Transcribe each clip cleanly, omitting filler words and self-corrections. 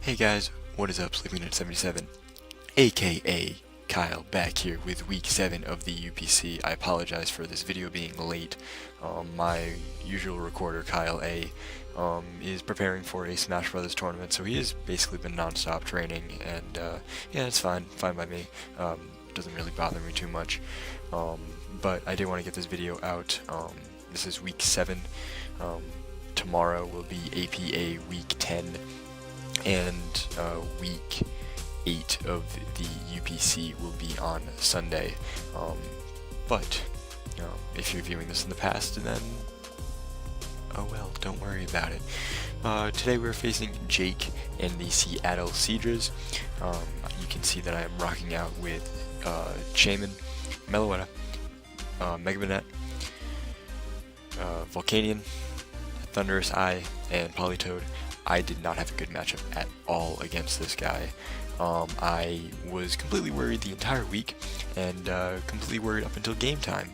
Hey guys, what is up, Sleeping77, aka Kyle, back here with week 7 of the UPC. I apologize for this video being late. My usual recorder, Kyle A, is preparing for a Smash Brothers tournament, so he has basically been non-stop training, and yeah, it's fine by me. Doesn't really bother me too much, but I did want to get this video out. This is week 7. Tomorrow will be APA week 10. And week 8 of the UPC will be on Sunday. But if you're viewing this in the past, then oh well, don't worry about it. Today we're facing Jake and the Seattle Seadras. You can see that I am rocking out with Shaman, Meloetta, Megabanet, Volcanion, Thunderous Eye, and Politoed. I did not have a good matchup at all against this guy. I was completely worried the entire week, and completely worried up until game time.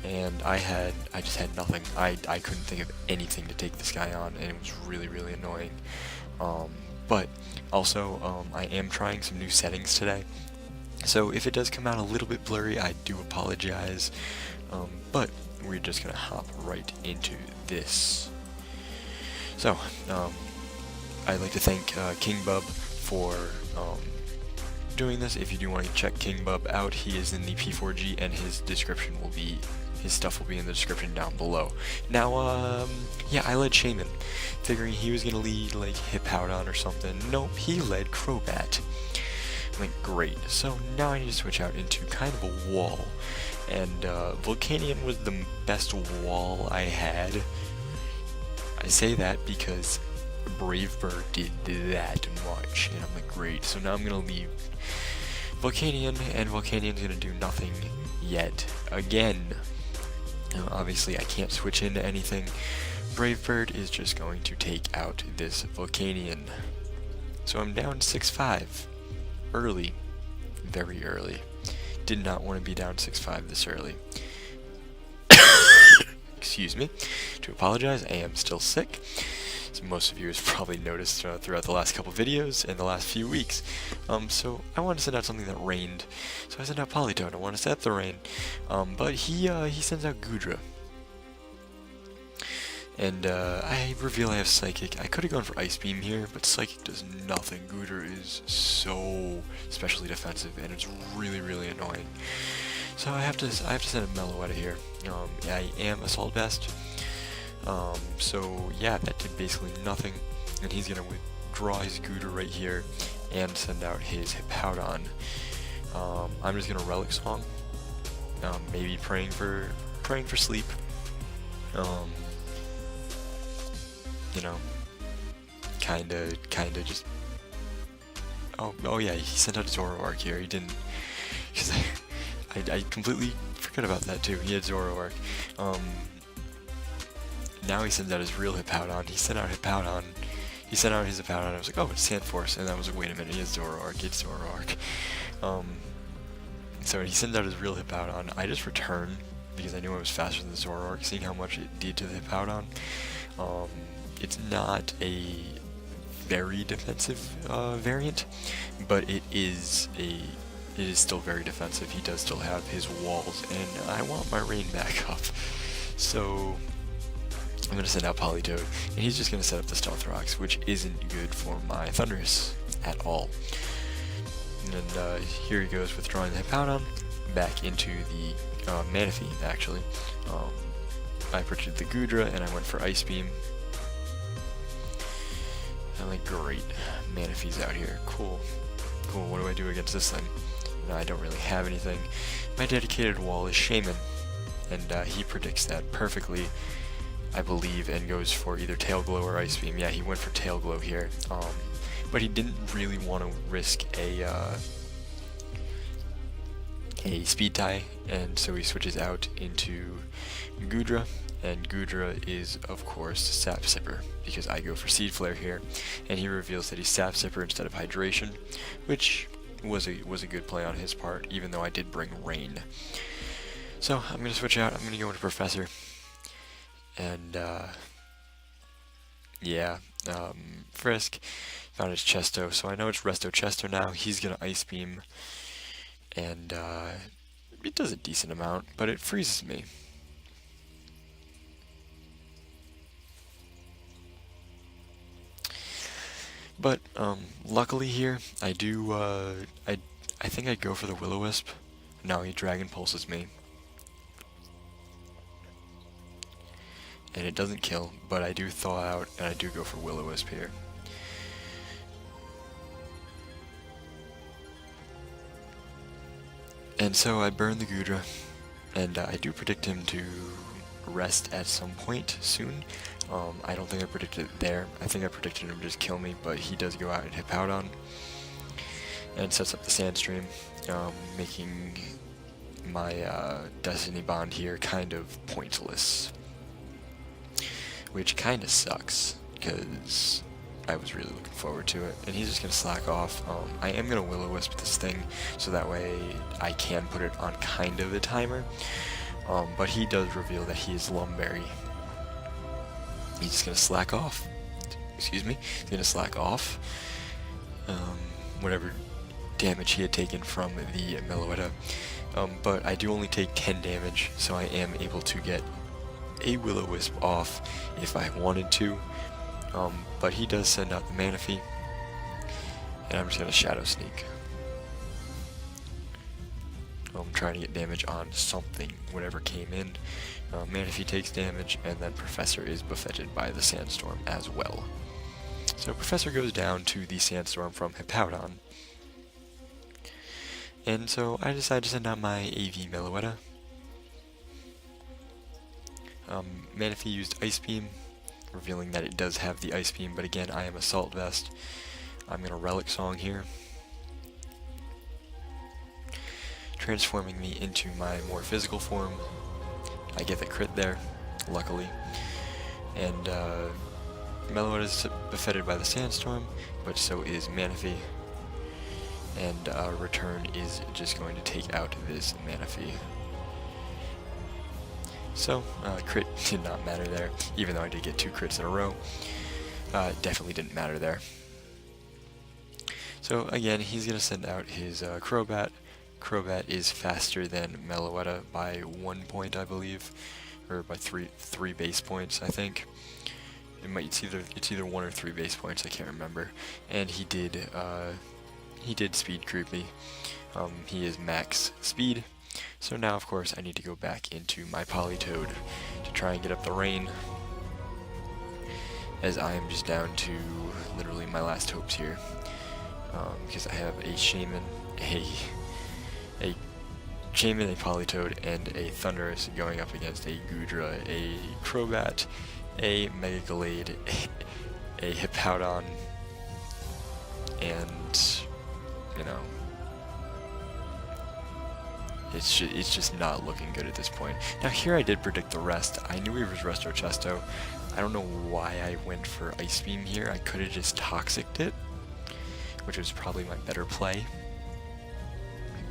And I just had nothing. I couldn't think of anything to take this guy on, and it was really annoying. But also, I am trying some new settings today. So if it does come out a little bit blurry, I do apologize. But we're just gonna hop right into this. So, I'd like to thank King Bub for doing this. If you do want to check King Bub out, he is in the P4G, and his stuff will be in the description down below. Now, yeah, I led Shaman, figuring he was gonna lead like Hippowdon or something. Nope, he led Crobat. I'm like, great. So now I need to switch out into kind of a wall, and Volcanion was the best wall I had. I say that because Brave Bird did that much, and I'm like, great. So now I'm gonna leave Volcanion, and Volcanion's gonna do nothing yet again. Obviously, I can't switch into anything. Brave Bird is just going to take out this Volcanion. So I'm down 6-5. Early. Very early. Did not want to be down 6-5 this early. Excuse me. To apologize, I am still sick. So most of you have probably noticed throughout the last couple videos and the last few weeks. So I want to send out something that rained. So I sent out Politoed. I want to set up the rain. But he sends out Goodra. And I reveal I have Psychic. I could have gone for Ice Beam here, but Psychic does nothing. Goodra is so specially defensive, and it's really annoying. So I have to send a Meloetta here. I am Assault Vest. So yeah, that did basically nothing, and he's gonna withdraw his Goodra right here and send out his Hippowdon. I'm just gonna Relic Song, maybe praying for sleep. You know, kinda just. Oh yeah, he sent out Zoroark here. He didn't, because I completely forgot about that too. He had Zoroark. Now he sends out his real Hippowdon. He sent out Hippowdon. He sent out his Hippowdon. I was like, oh, it's Sandforce, and I was like, wait a minute, he has Zoroark. It's Zoroark. So he sends out his real Hippowdon. I just return because I knew I was faster than the Zoroark, seeing how much it did to the Hippowdon. It's not a very defensive variant, but it is still very defensive. He does still have his walls, and I want my rain back up. So I'm going to send out Politoed, and he's just going to set up the Stealth Rocks, which isn't good for my Thunderous at all. And here he goes, withdrawing the Hippowdon back into the Manaphy, actually. I purchased the Goodra, and I went for Ice Beam. I'm like, great, Manaphy's out here, cool, what do I do against this thing? No, I don't really have anything. My dedicated wall is Shaman, and he predicts that perfectly, I believe, and goes for either Tail Glow or Ice Beam. Yeah, he went for Tail Glow here, but he didn't really want to risk a Speed Tie, and so he switches out into Goodra, and Goodra is, of course, Sap Sipper, because I go for Seed Flare here, and he reveals that he's Sap Sipper instead of Hydration, which was a good play on his part, even though I did bring Rain. So I'm going to switch out. I'm going to go into Professor, and yeah, Frisk. Found his Chesto, so I know it's Resto Chesto now. He's gonna Ice Beam, and it does a decent amount, but it freezes me. But luckily here, I do. I think I'd go for the Will-O-Wisp. No, he Dragon Pulses me, and it doesn't kill. But I do thaw out, and I do go for Will-O-Wisp here. And so I burn the Gudra, and I do predict him to rest at some point soon. I don't think I predicted it there. I think I predicted him to just kill me, but he does go out and Hippowdon and sets up the Sandstream, making my Destiny Bond here kind of pointless, which kind of sucks because I was really looking forward to it. And he's just going to slack off. I am going to Will-O-Wisp this thing so that way I can put it on kind of a timer. But he does reveal that he is Lumberry. He's just going to slack off. Excuse me. He's going to slack off whatever damage he had taken from the Meloetta. But I do only take 10 damage, so I am able to get a Will-O-Wisp off if I wanted to. But he does send out the Manaphy, and I'm just going to Shadow Sneak. I'm trying to get damage on something, whatever came in. Manaphy takes damage, and then Professor is buffeted by the Sandstorm as well. So Professor goes down to the Sandstorm from Hippowdon. And so I decide to send out my AV Meloetta. Manaphy used Ice Beam, revealing that it does have the Ice Beam, but again, I am Assault Vest. I'm going to Relic Song here, transforming me into my more physical form. I get the crit there, luckily. And Meloetta is buffeted by the Sandstorm, but so is Manaphy. And Return is just going to take out this Manaphy. So, crit did not matter there, even though I did get 2 crits in a row. Definitely didn't matter there. So again, he's going to send out his Crobat. Crobat is faster than Meloetta by 1 point, I believe, or by three base points, I think. It's either 1 or 3 base points, I can't remember. And he did speed creep me. He is max speed. So now, of course, I need to go back into my Politoed to try and get up the rain, as I am just down to literally my last hopes here, because I have a Shaman, a Politoed, and a Thundurus going up against a Gudra, a Crobat, a Mega Gallade, a Hippowdon, and, you know, it's just not looking good at this point. Now here I did predict the rest. I knew he was Resto Chesto. I don't know why I went for Ice Beam here. I could have just Toxic'd it, which was probably my better play.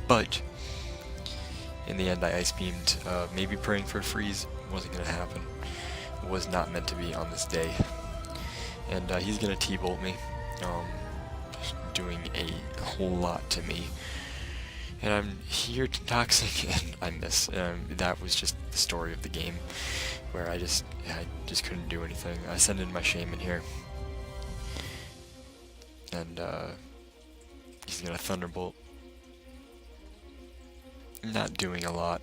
But in the end I Ice Beamed, maybe praying for a freeze. Wasn't going to happen. Was not meant to be on this day. And he's going to T-Bolt me, doing a whole lot to me. And I'm here to Toxic, and I miss. That was just the story of the game, where I just couldn't do anything. I send in my Shaman here, and he's gonna Thunderbolt. Not doing a lot,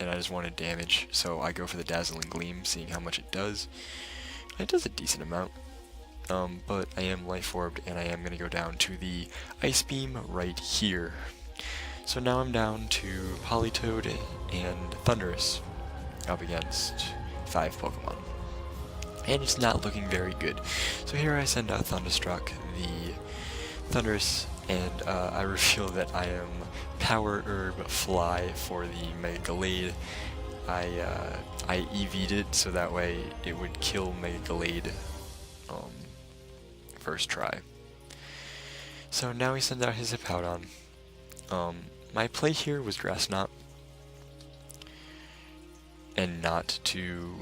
and I just wanted damage, so I go for the Dazzling Gleam, seeing how much it does. It does a decent amount. But I am Life Orbed, and I am going to go down to the Ice Beam right here. So now I'm down to Politoed and Thundurus up against 5 Pokemon. And it's not looking very good. So here I send out Thunderstruck, the Thundurus, and I reveal that I am Power Herb Fly for the Mega Gallade. I EV'd it so that way it would kill Mega Gallade first try. So now he sends out his Hippowdon. My play here was Grass Knot, and not to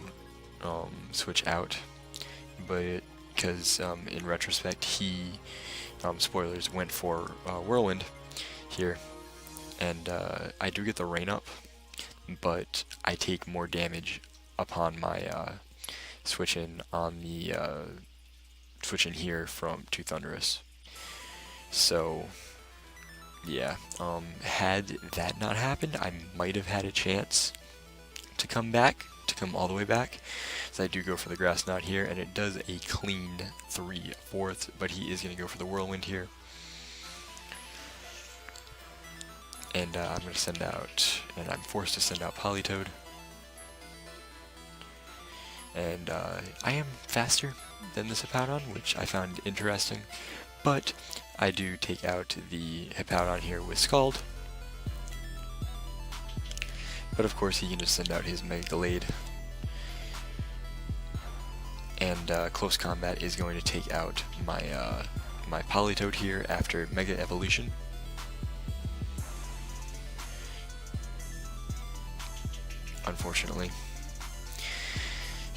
switch out, but because in retrospect he, spoilers, went for Whirlwind here, and I do get the rain up, but I take more damage upon my switch in on the switch in here to Thunderous. So yeah, had that not happened, I might have had a chance to come all the way back. So I do go for the Grass Knot here, and it does a clean 3/4, but he is going to go for the Whirlwind here. And I'm going to send out, and I'm forced to send out Politoed. And I am faster than this Hippowdon, which I found interesting, but I do take out the Hippowdon here with Scald. But of course he can just send out his Mega Gallade. And Close Combat is going to take out my my Politoed here after Mega Evolution. Unfortunately.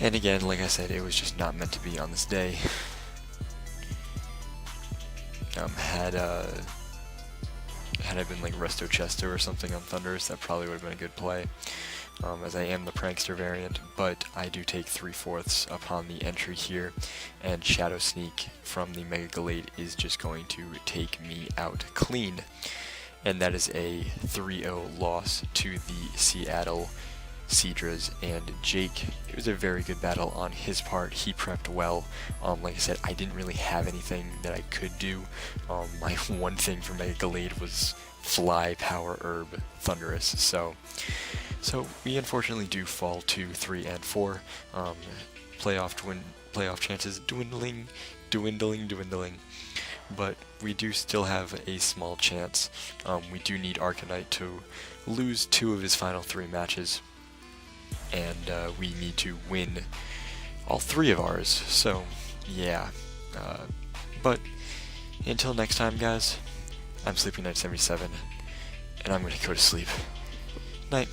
And again, like I said, it was just not meant to be on this day. Had I been like Resto Chesto or something on Thunderous, that probably would have been a good play, as I am the Prankster variant, but I do take 3/4 upon the entry here, and Shadow Sneak from the Mega Gallade is just going to take me out clean, and that is a 3-0 loss to the Seattle Seadras and Jake. It was a very good battle on his part. He prepped well. Like I said, I didn't really have anything that I could do. My one thing for Mega Gallade was Fly, Power, Herb, Thunderous. So we unfortunately do fall to 3 and 4. Playoff chances dwindling. But we do still have a small chance. We do need Arcanite to lose 2 of his final 3 matches. And we need to win all 3 of ours, so yeah. But until next time, guys, I'm Sleeping Knight 77, and I'm gonna go to sleep. Night.